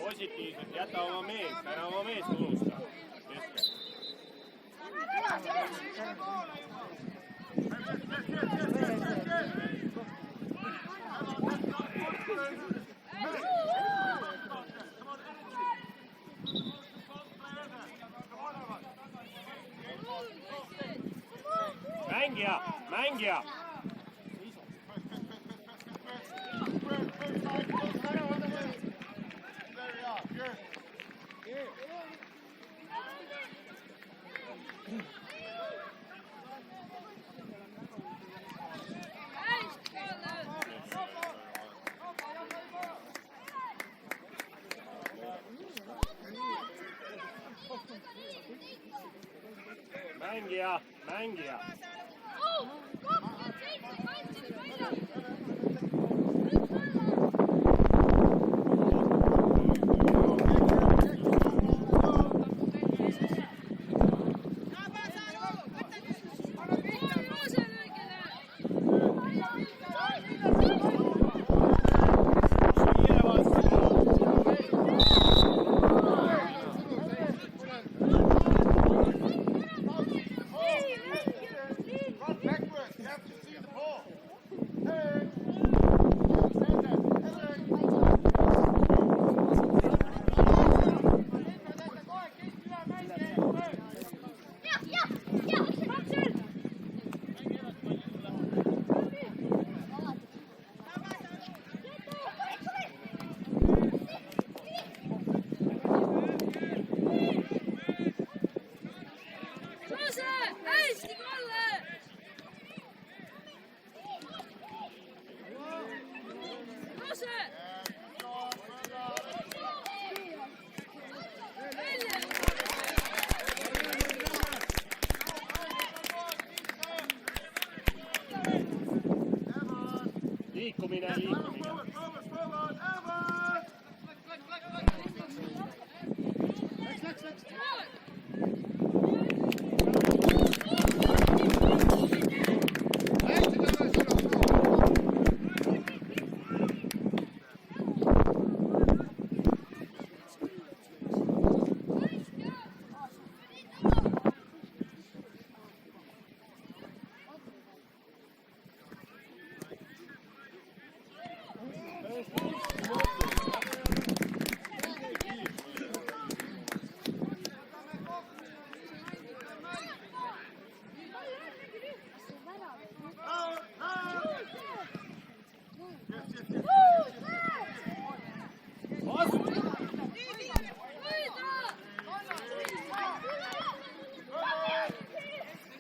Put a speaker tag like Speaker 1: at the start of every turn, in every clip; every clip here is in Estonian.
Speaker 1: Positiivselt, jäta oma meest, ära oma meest unusta. Mängija, mängija! Mängija, mängija! liikumine, liikumine.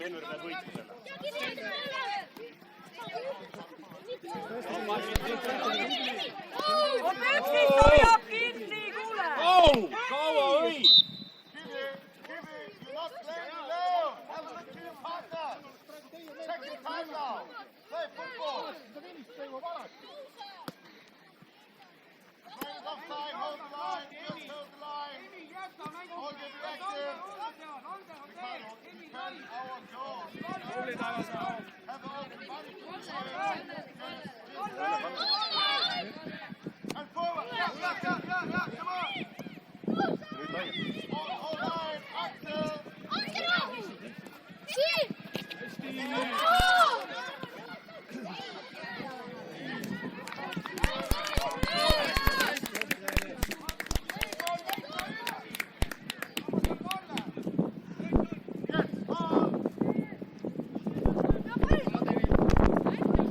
Speaker 1: Denver peab võitma selle.
Speaker 2: Opetskis hoiab kinni, kuule!
Speaker 1: Kaua või?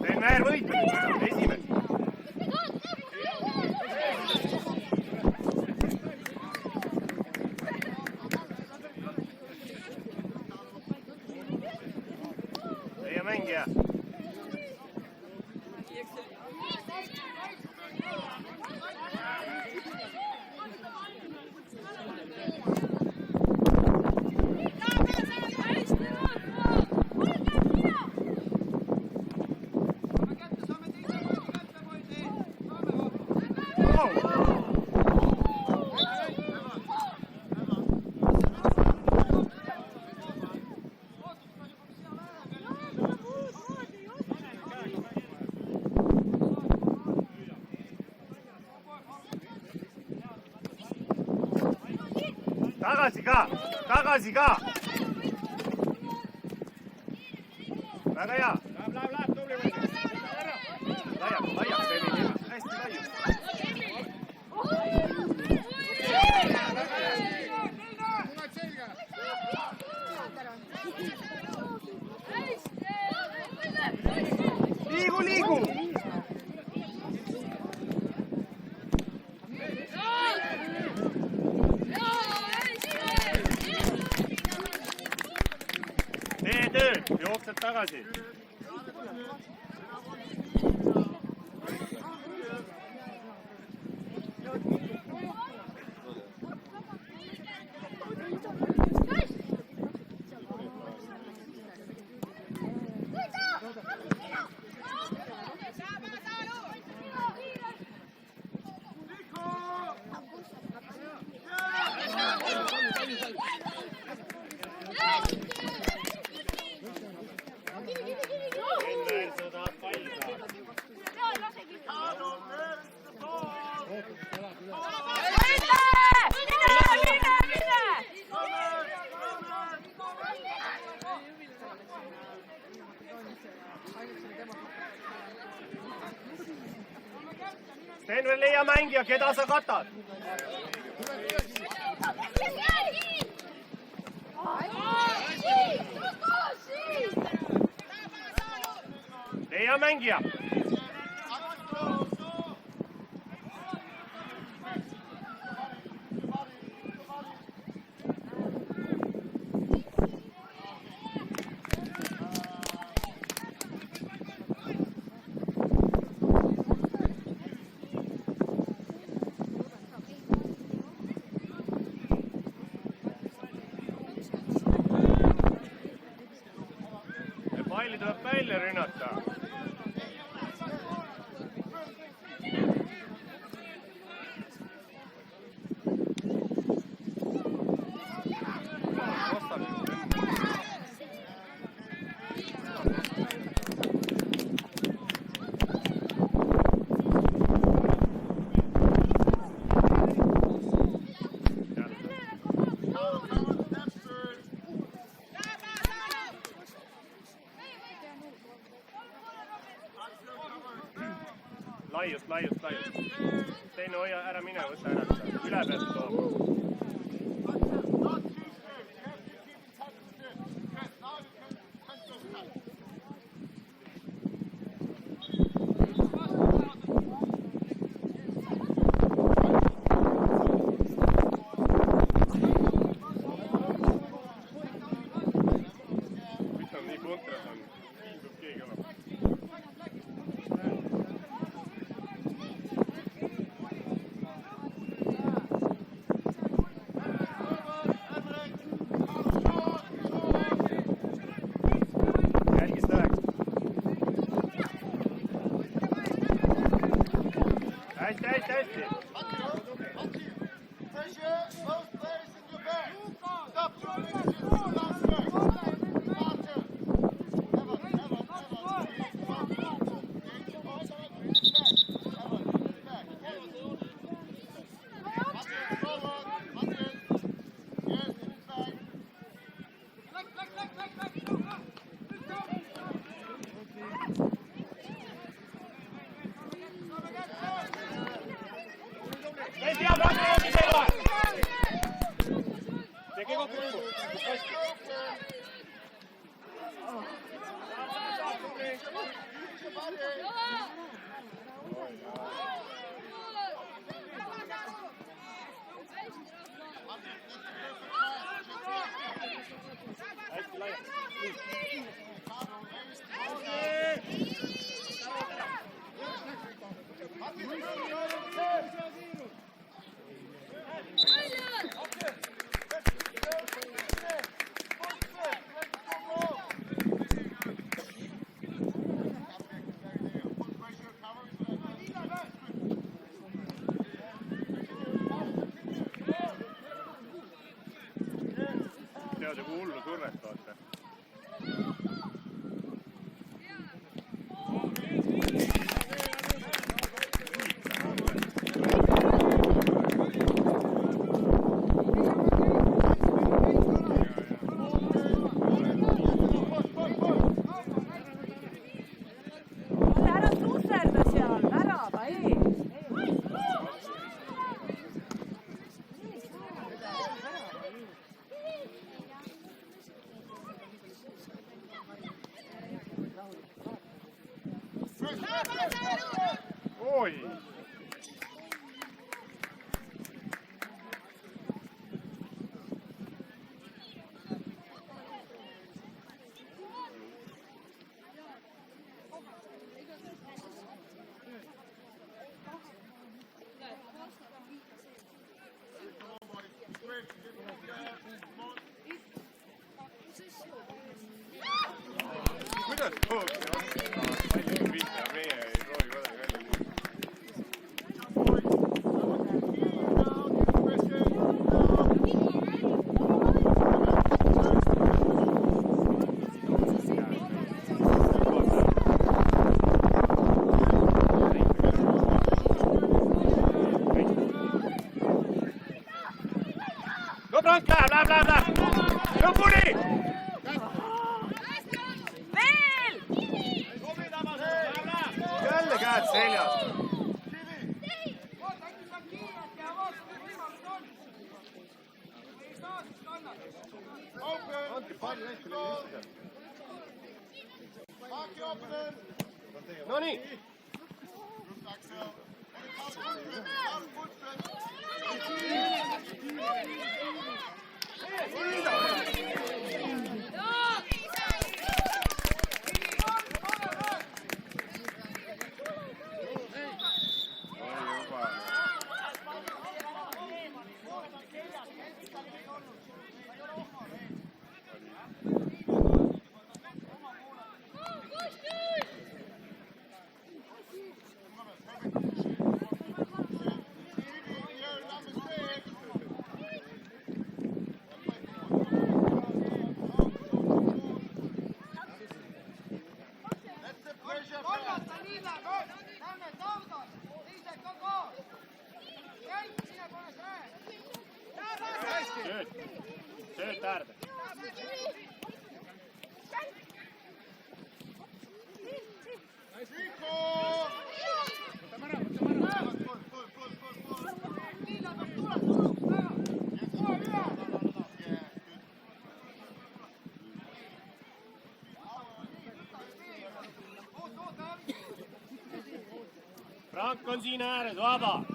Speaker 1: Denver võitma esimest. Teie mängija. Tagasi ka! Väga hea! Läheb, tubli võidu! Laiaks, Selini, hästi laiaks! Liigu! Tee tööd, jooksed tagasi. Denver, leia mängija, keda sa katad? Leia mängija. Palli tuleb välja rünnata. laiust. Teine hoia, ära mine, võta ära. Üle pealt toob. Hästi. Tead joku hullu survet, vaata.
Speaker 2: Ära susserda seal, värava ees.
Speaker 1: Oi! Kuidas toob? Palju viita, meie ei proovi kodagi välja. No Branka, bla! No puni! Jälle käed seljas. Andke palli näitele lihtsalt. No nii. Sööt äärde. Võtame ära.
Speaker 3: Frank on siinä ääres, vaba!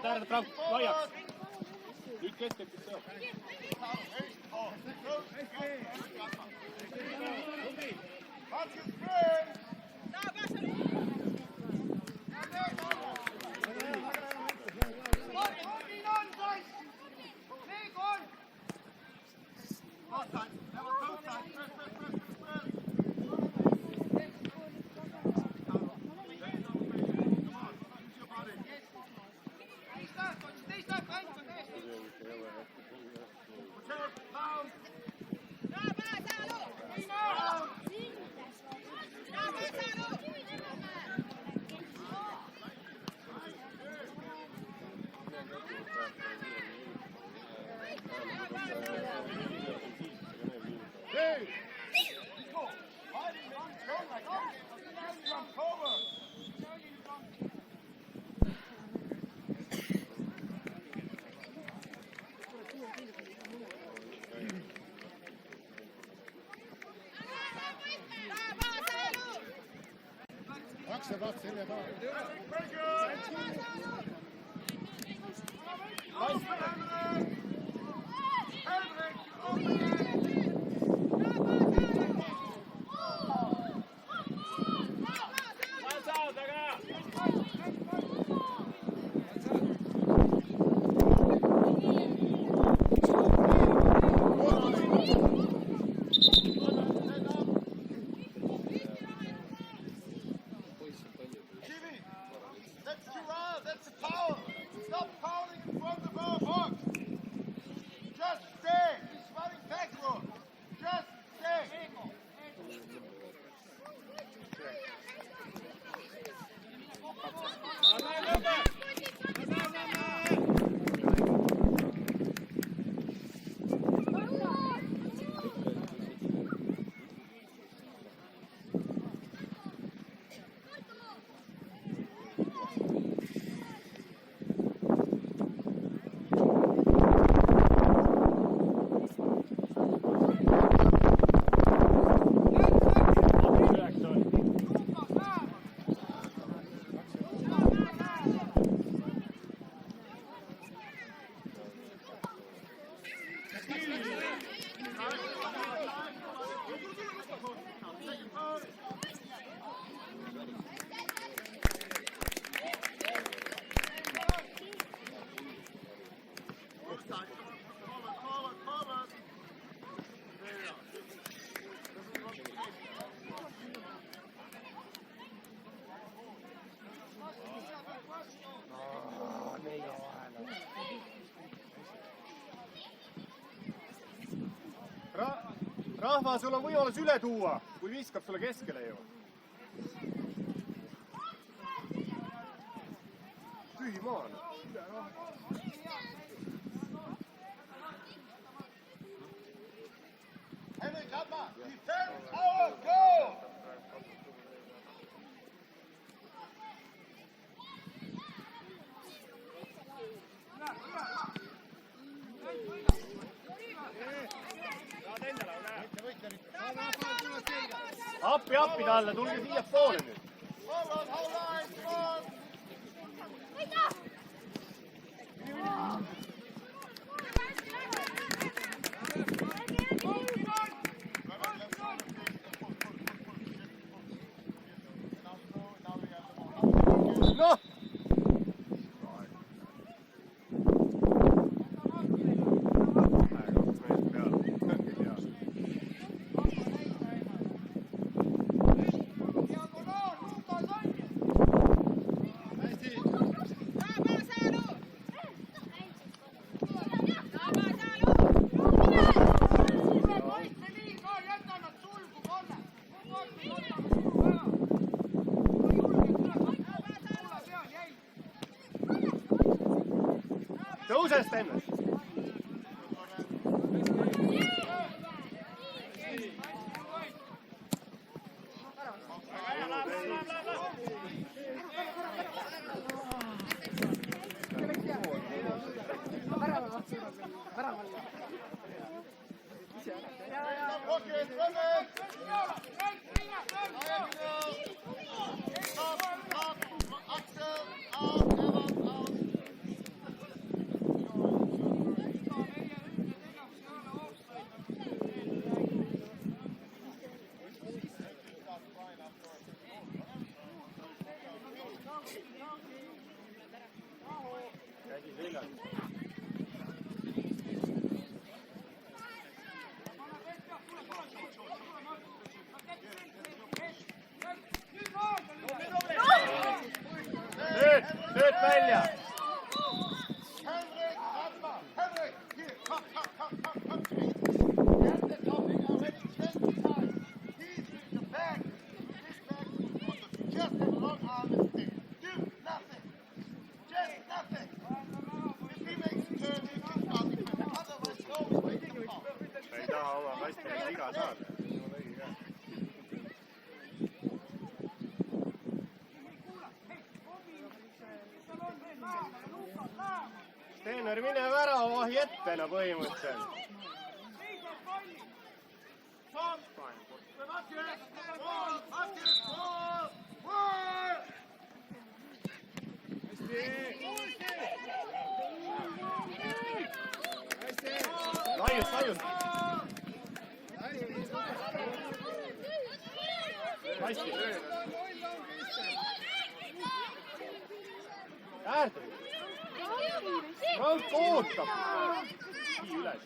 Speaker 3: Äärtä Frank, lajaks! Nyt keskeytys se on.
Speaker 1: Rahva, sul on võimalus üle tuua, kui viskab sulle keskele ju. Pühimaal.
Speaker 4: Henrik Hammer, defense, power, go!
Speaker 3: Appi, appi talle, tulge siia poole nüüd.
Speaker 4: Hold on, come on!
Speaker 3: Noh! Tõuse, Sten! Lööd välja!
Speaker 4: Henrik Hammer, Henrik, here, come to me. Get the topic already 20 times. He's with the back, this back, just a long arm and stick. Do nothing. Just nothing. If he makes a turn, he can start defending. Otherwise, go away from the ball.
Speaker 1: Ei taha oma kastile viga saada. Steener, mine väravahi ettena põhimõtteliselt. Laius, laius. Hästi. Äärde. Rank ootab. Sii üles.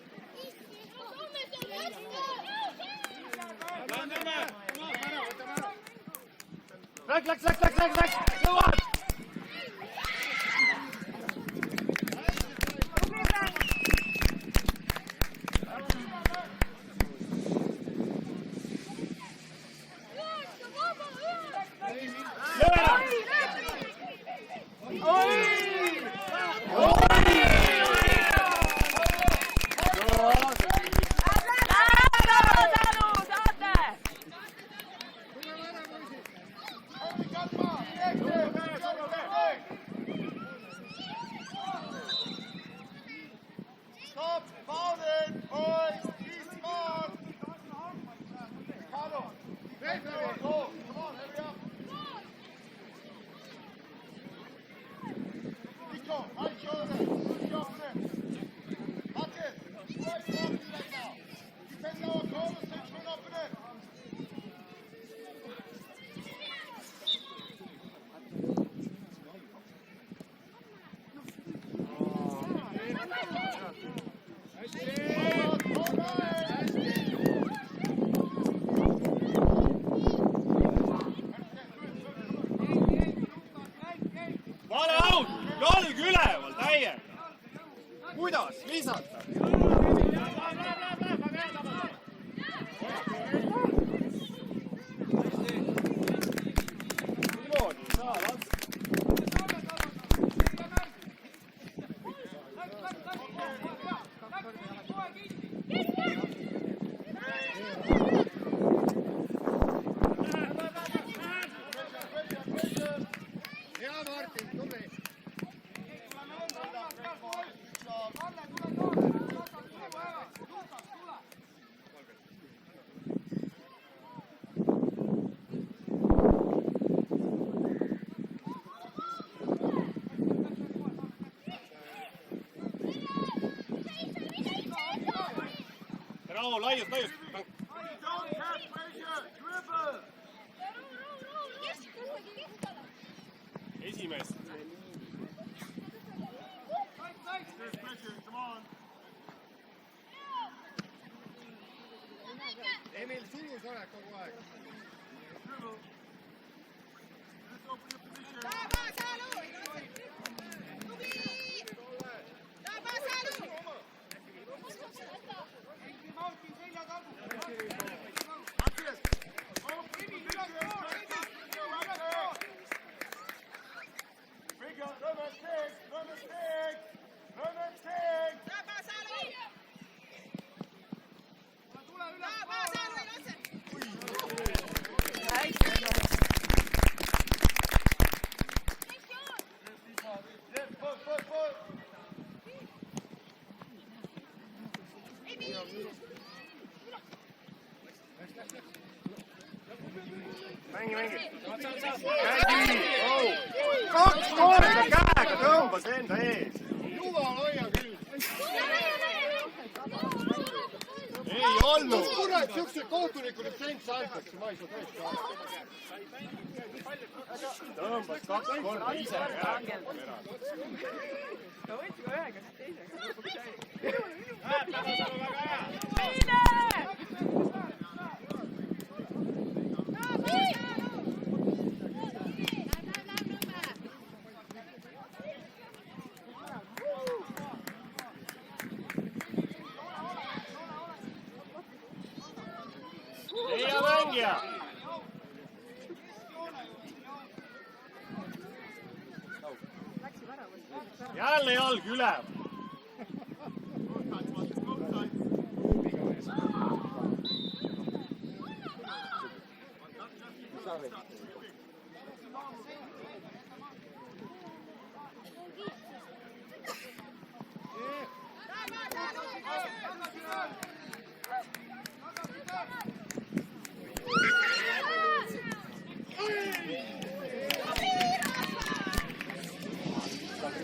Speaker 1: Läks! Jõuad!
Speaker 4: Stop fouling, boys! Be smart! Carlo, defend our goal. Come on, hurry up. Nico, right shoulder. Good job there. Martin, right off right now. Defend our goal, section opponent.
Speaker 3: Vale out! Jalg üleval täiega! Kuidas visata? Niimoodi ei saa lasta.
Speaker 1: Bravo, laius.
Speaker 4: Don't have pressure. Dribble.
Speaker 1: Esimees.
Speaker 4: There's pressure. Come on.
Speaker 5: Emil, sulus oled kogu aeg.
Speaker 4: Dribble. Let's open your position.
Speaker 1: Mängi. Kaks korda käega tõmbas enda ees.
Speaker 5: Jumal hoia küll.
Speaker 1: Ei olnud.
Speaker 5: Kurat, siukse kohtuniku litsentsi antakse, ma ei saa tõesti aru.
Speaker 1: Tõmbas 2 korda ise käega.
Speaker 2: ta võttis ka ühega teisega.
Speaker 1: Hea mängija. Jälle jalg ülev.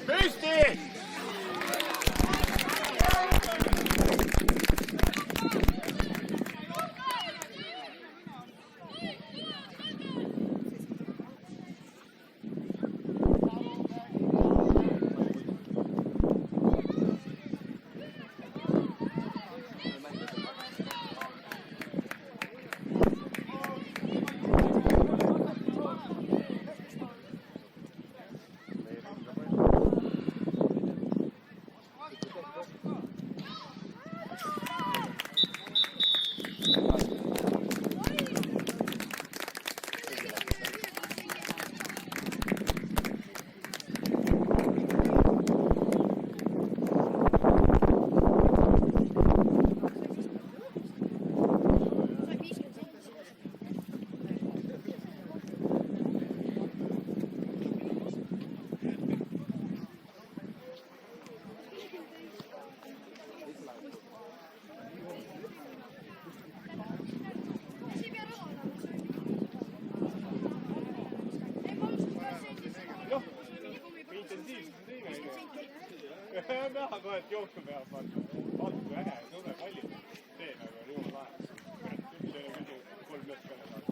Speaker 1: Püsti! Näha kohe, et jooksu peab vaata. Vaata kui äge, suve palli. See nagu on jumala lahe. See oli muidu 3 meest peale saada.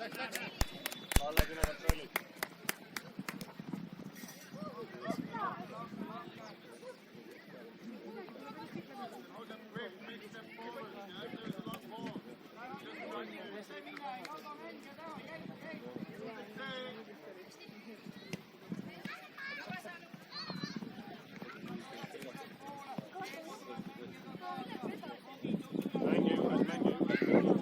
Speaker 1: Kalle, sina kontrollid. Mängi juures, mängi juures.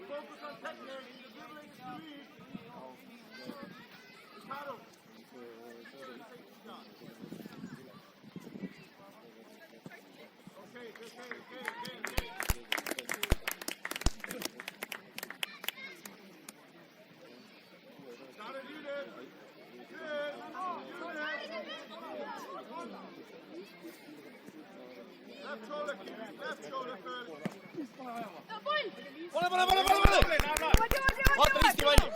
Speaker 4: Focus on technique. The dribbling speed. Paddle. Okay. Gotta do this. Good. Left shoulder, left shoulder first.
Speaker 5: Pane! Vaata risti valli!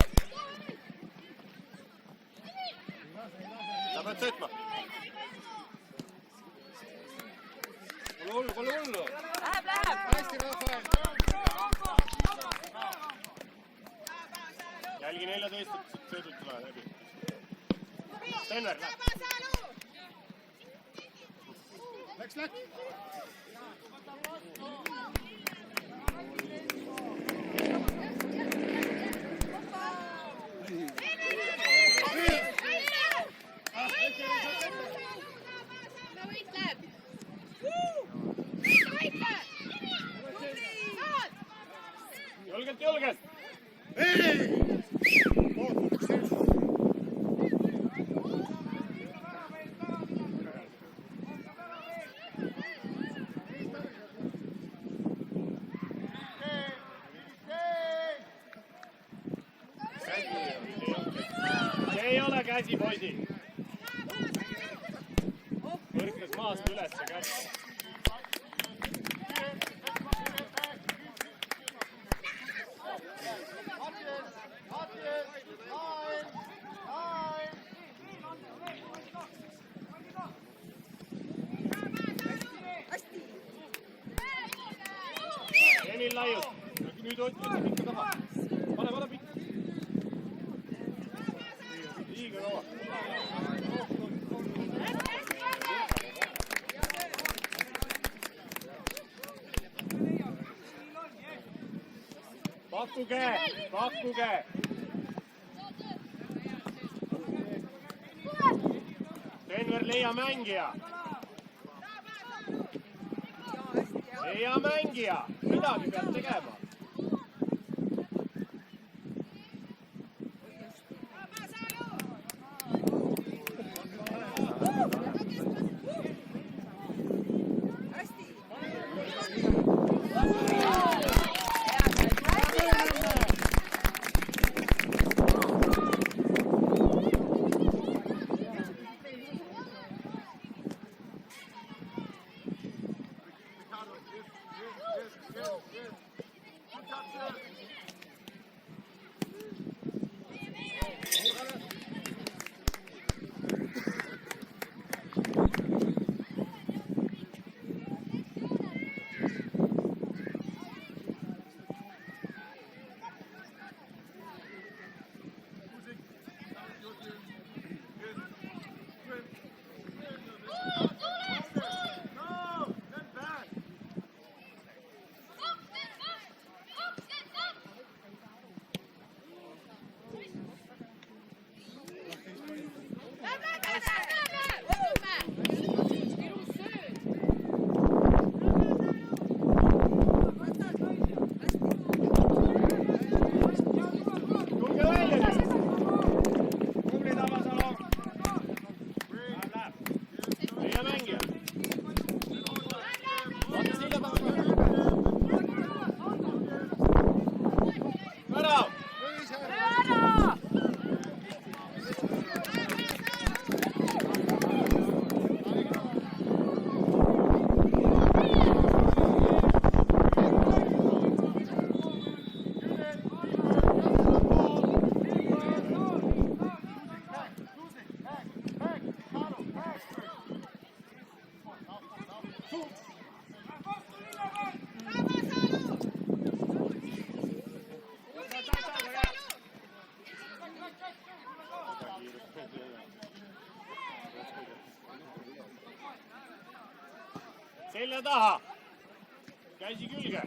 Speaker 5: Sa pead sõitma. Pole hullu.
Speaker 2: Läheb.
Speaker 5: Hästi, Rafael.
Speaker 1: Jälgi 14 sõidud tuleb läbi. Stenver, läh.
Speaker 5: Läks.
Speaker 1: Julgelt! See ei ole käsi, poisi. Põrkas maast üles ja käsi. Emil laius.
Speaker 5: Nüüd otsime pikka taha. Pane pikka.
Speaker 1: Liiga kaua. Pakkuge! Denver, leia mängija! Midagi peab tegema!
Speaker 3: Selja taha. Käsi külge.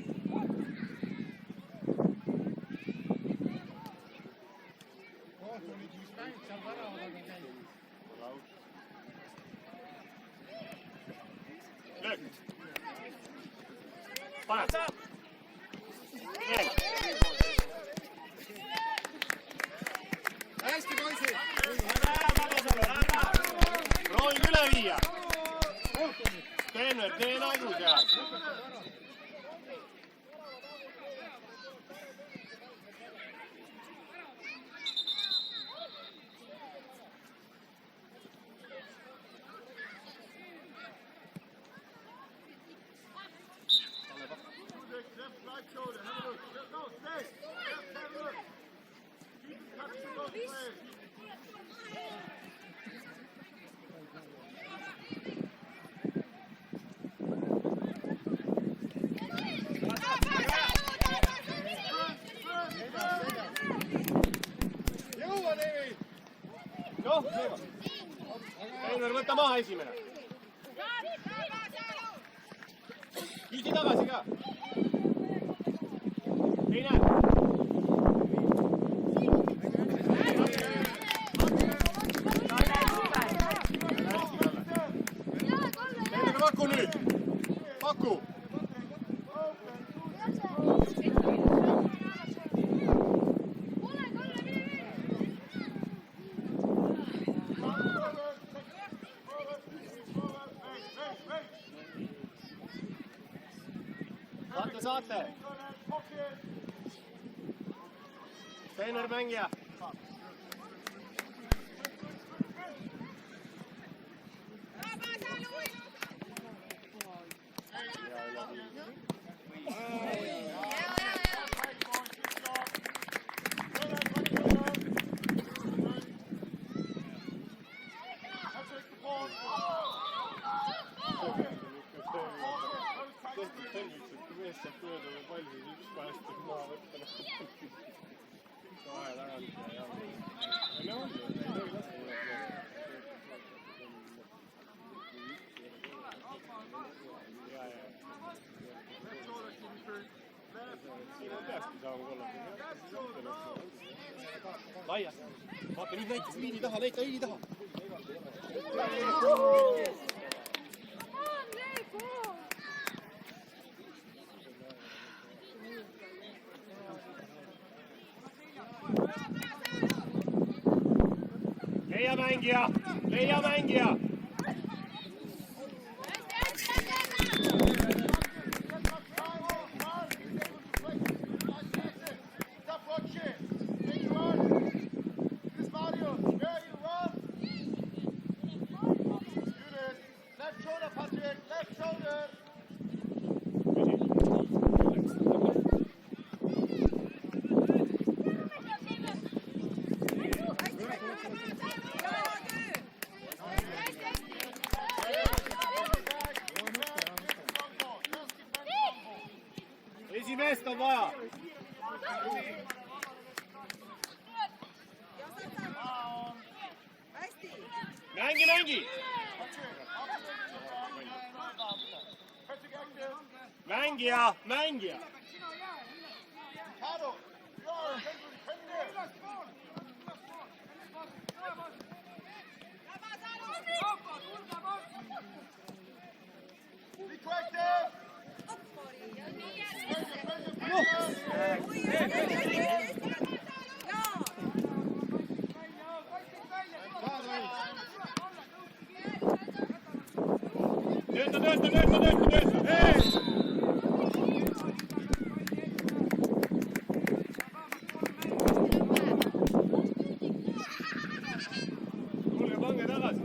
Speaker 3: Löök. Pane. Veel.
Speaker 5: Hästi, poisid!
Speaker 3: Proovime üle viia. Treener, tee nagu seal.
Speaker 5: Jõua, Leevi!
Speaker 3: Noh, treener, võta maha esimene. Kiidi tagasi ka. Teine. Treener, paku nüüd. Paku. Saate. Treener, mängija. Laia. Vaata, nüüd näitas liini taha, näita liini taha. Leia mängija, leia mängija. Esimest on vaja. Mängi, mängi. Mängija, mängija. Tööta. Tulge, pange tagasi.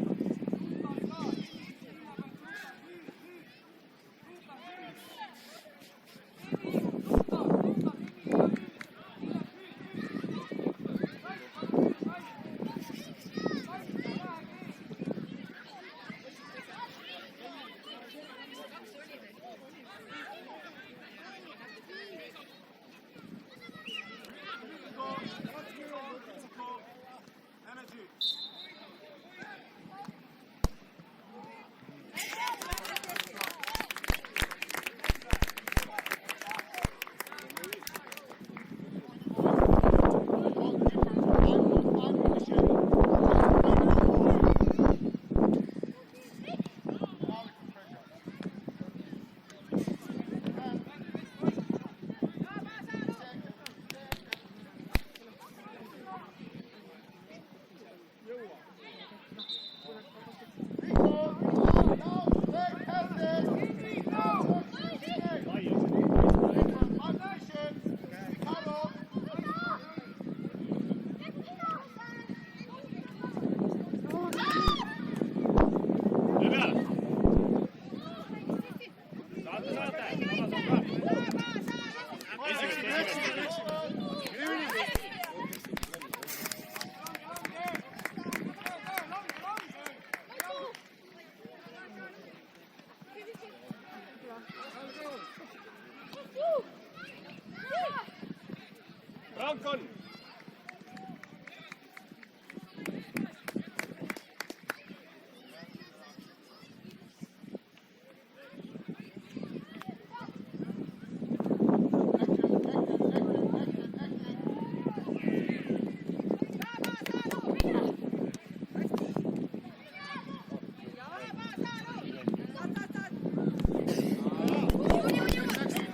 Speaker 3: tank on?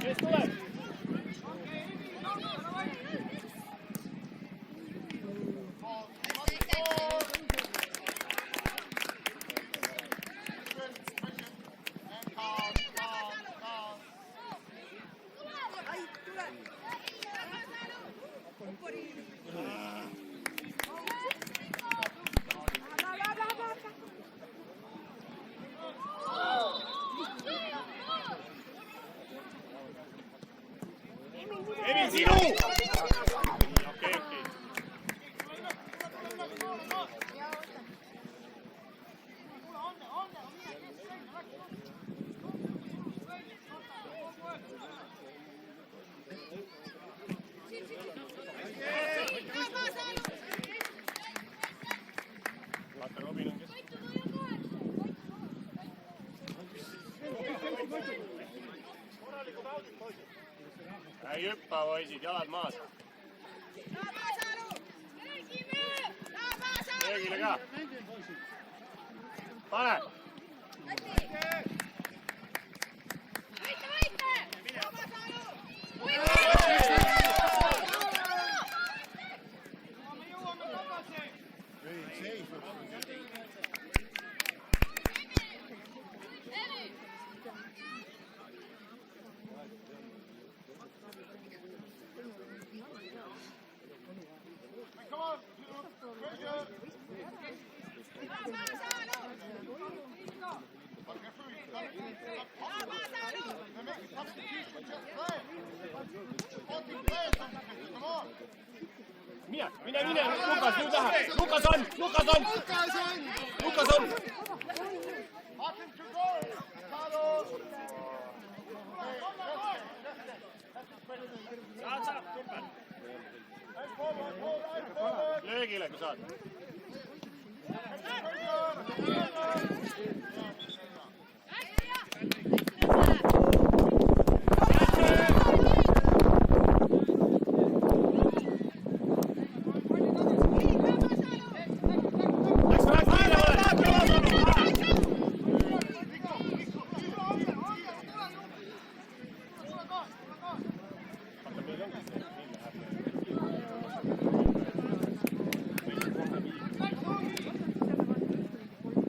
Speaker 3: Kes tuleb? Emil, sinu! Okei. Vaata, Robin on kes? Ei hüppa, poisid, jalad maas. Löögile ka. Pane!
Speaker 4: Come on, very good.
Speaker 3: Mine, Lukas, nüüd lähe. Lukas on!
Speaker 4: Martin to goal. Carlos.
Speaker 1: Saad, super.
Speaker 3: Löögile, kui saad.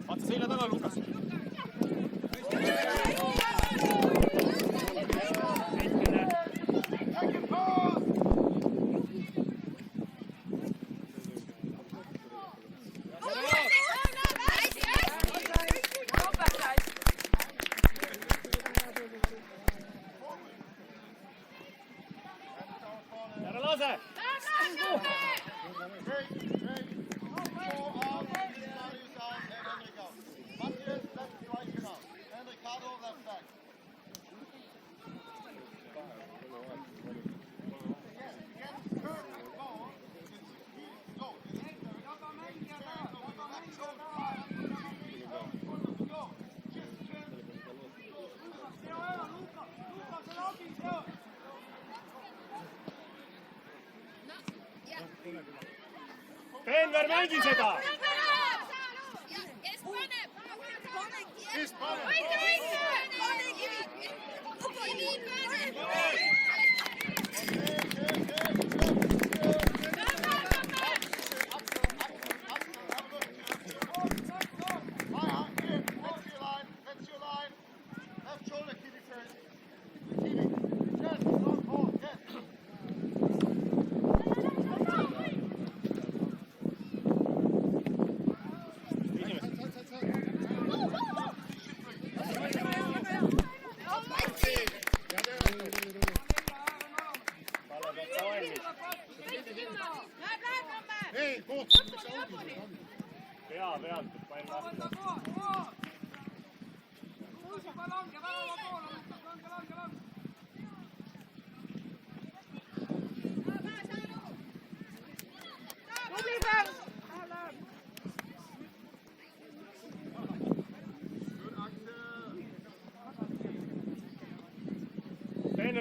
Speaker 3: Vaata selja taga, Lukas. Ära lase! Denver, mängi seda!
Speaker 4: Kes paneb?
Speaker 5: Ei, kohta, miks sa audid?
Speaker 3: Pea pealt, et pall lahti.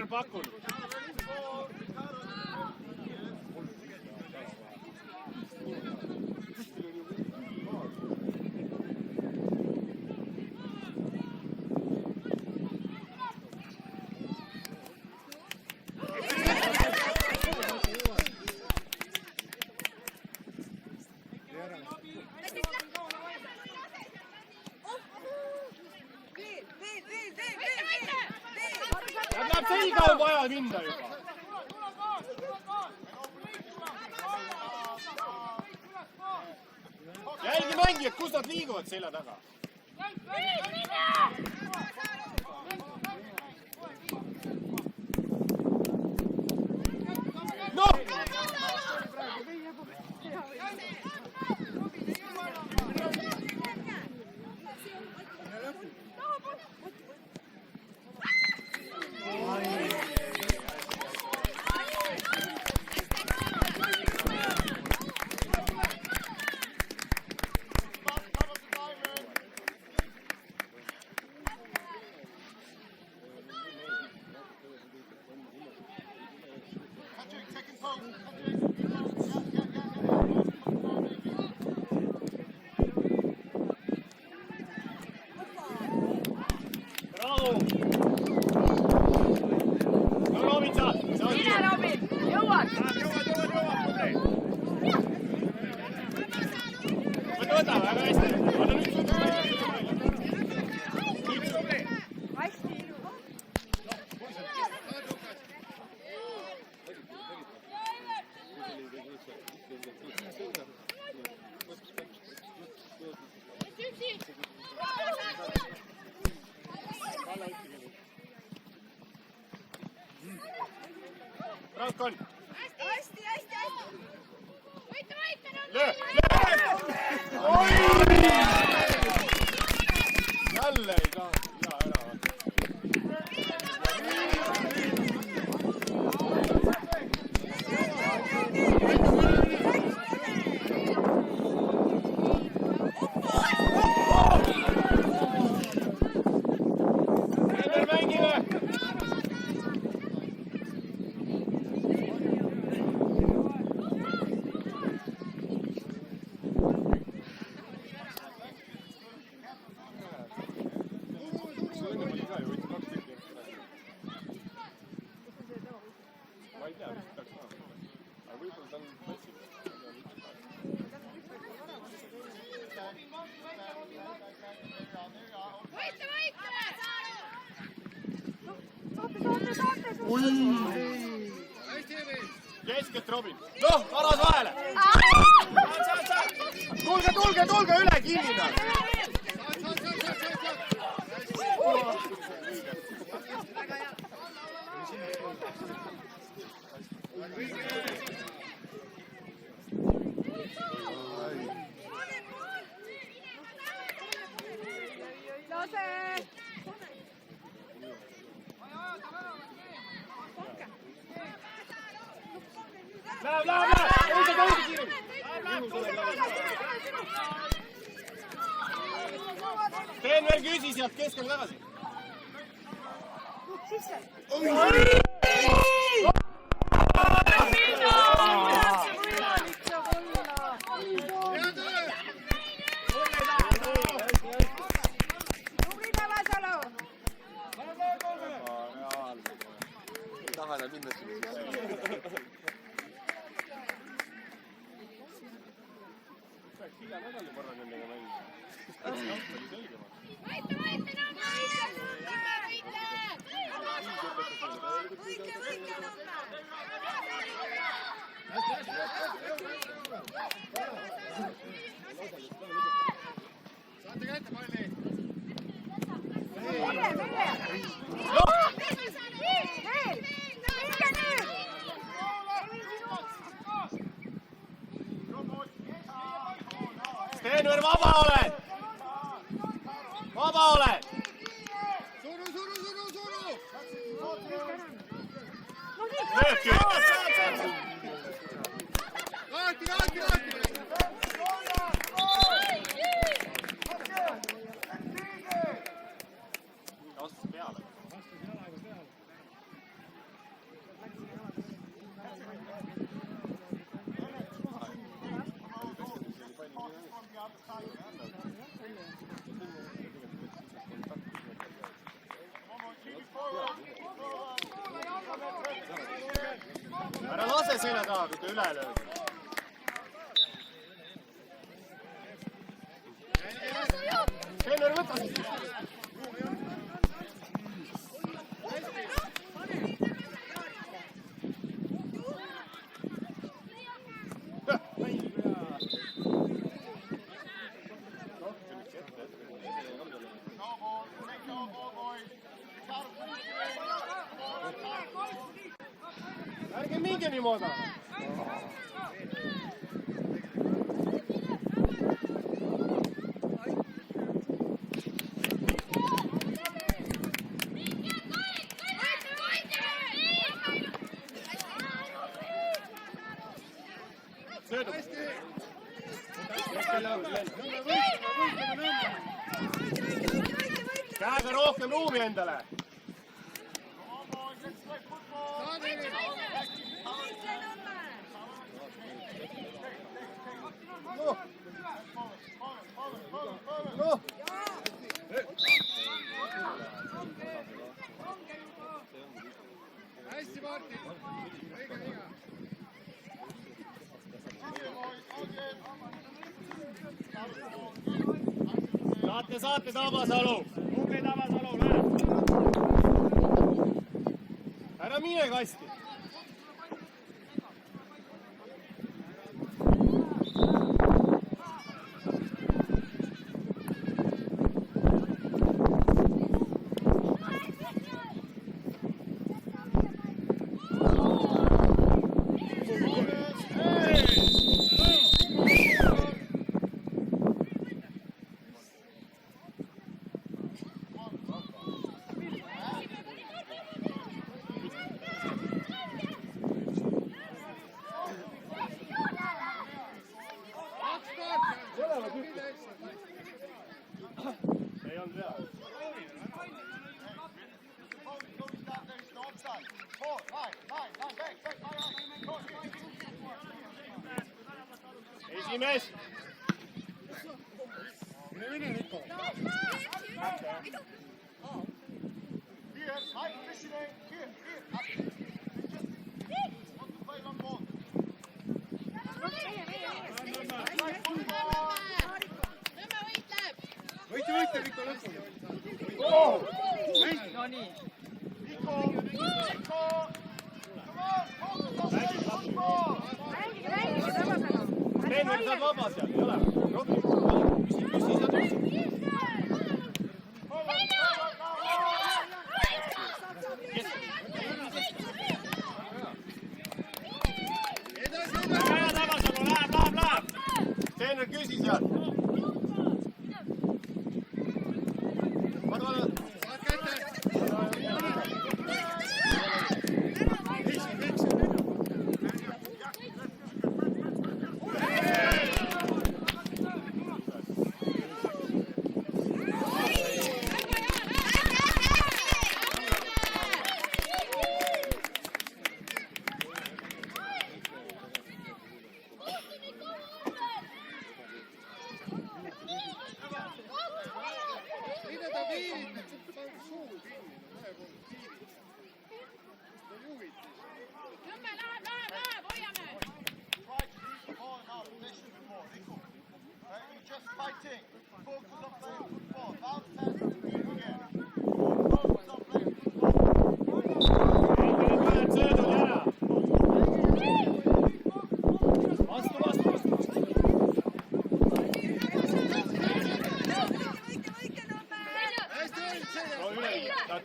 Speaker 3: Steener pakkunud. Läheb selga on vaja minna juba. Jälgi mängijad, kus nad liiguvad selja taga. No! Rank on.
Speaker 2: Hästi.
Speaker 3: Löö! Jälle ei saa. Hea ära. Ender mängime! Keskelt Robin. Noh, varas vahele. Tulge üle kinnina. Läheb! Steener küsi sealt keskel tagasi. Taha enam minna siin. Hilja nädal korra nendega mängis.
Speaker 5: Saate kätte palli.
Speaker 3: Steener, vaba oled! Vaba oled!
Speaker 5: Suru!
Speaker 3: Lööki!
Speaker 5: Lahti!
Speaker 3: Astus peale.
Speaker 5: Ära lase selja taha, kui ta üle lööb. Treener, võta siis. Ärge minge niimoodi. Söödu. Käega rohkem ruumi endale. No. Hästi, Martin. Õige viga. Saate Tabasalu.
Speaker 1: Tubli Tabasalu, lähe!
Speaker 5: Ära mine kasti.
Speaker 1: Ei olnud hea.
Speaker 5: Esimees.
Speaker 4: Here, Mike, fishing here. Just want to play long ball.
Speaker 5: Võite, Riko, lõpuni.
Speaker 2: No nii.
Speaker 4: Nico, come on, focus on the ball.
Speaker 2: Mängige Tabasalu.
Speaker 5: Treener saab vaba seal, ei ole. Rohkem. Küsi saad üksi.
Speaker 1: Lähe Tabasalu, läheb!
Speaker 5: Treener küsi seal.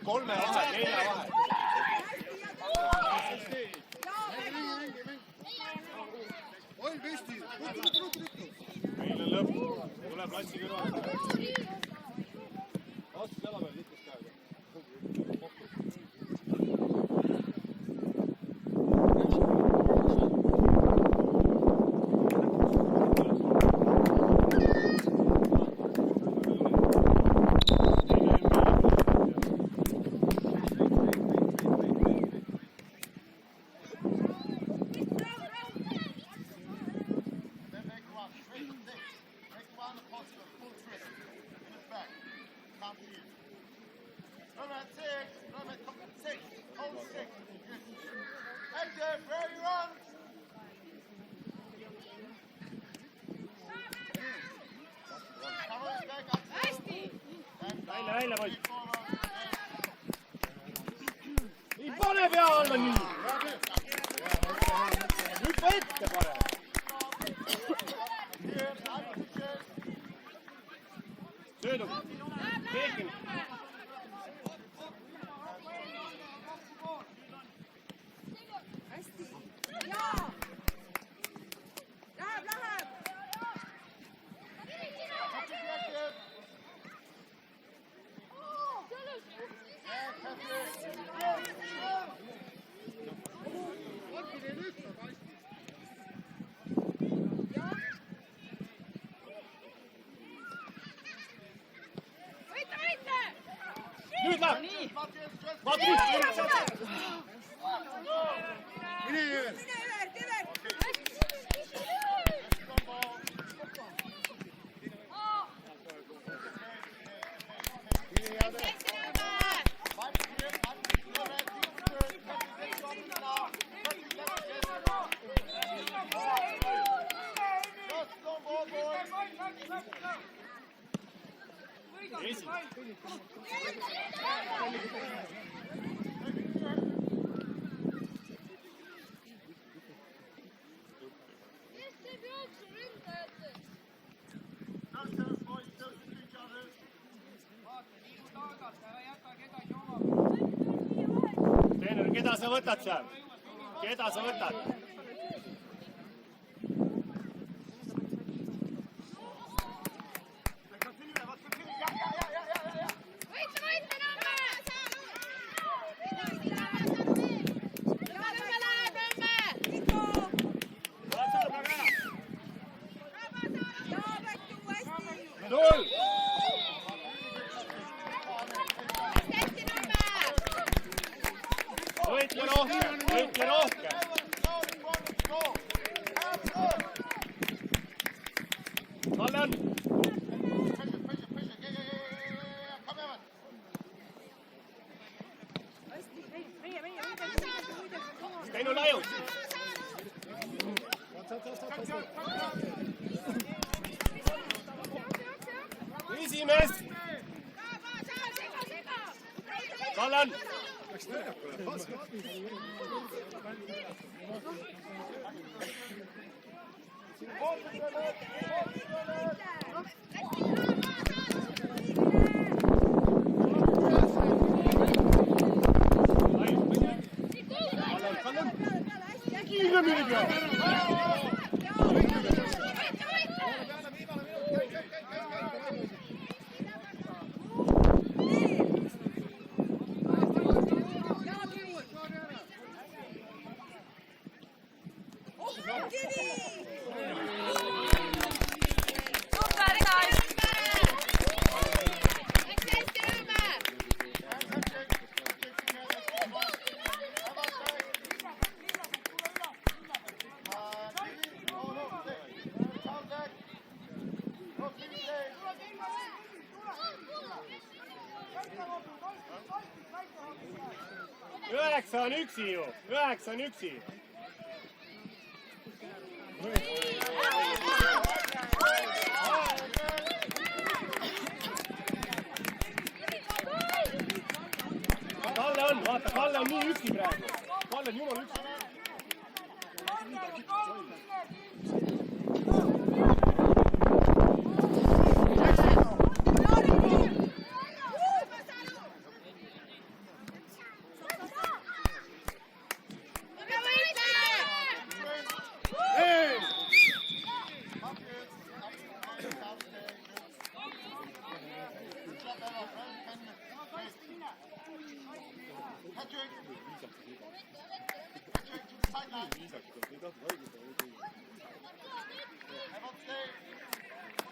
Speaker 5: Kolme vahel, nelja vahel.
Speaker 4: Oi püsti,
Speaker 5: Meil on lõpp. Tule platsi kõrvale. Astus jala peal, liikus käega. välja, poiss. Ei pane pea alla nii. Hüppa ette pane. Söödu. Peekin.
Speaker 2: hästi. Jaa. Läheb.
Speaker 5: Nüüd läheb. Vaat nüüd.
Speaker 2: Mine Evert.
Speaker 5: Esi. Treener, keda sa võtad seal? Keda sa võtad? Null! Võitke rohkem! Kalle on! Steinu laius! Esimees! Kalle on! Üheksa on üksi ju, 9 on üksi. Kalle on, vaata, Kalle on nii üksi praegu. Kalle on jumal üksi.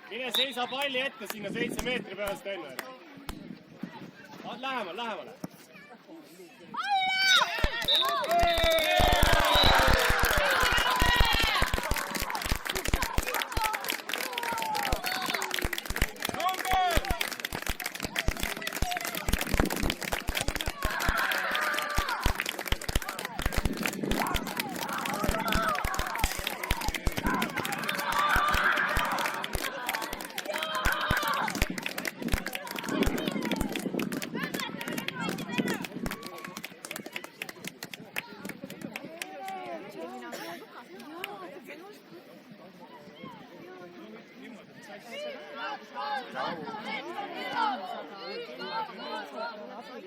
Speaker 5: Mine seisa palli ette sinna 7 meetri peale enne. Lähemale.
Speaker 2: Thank you.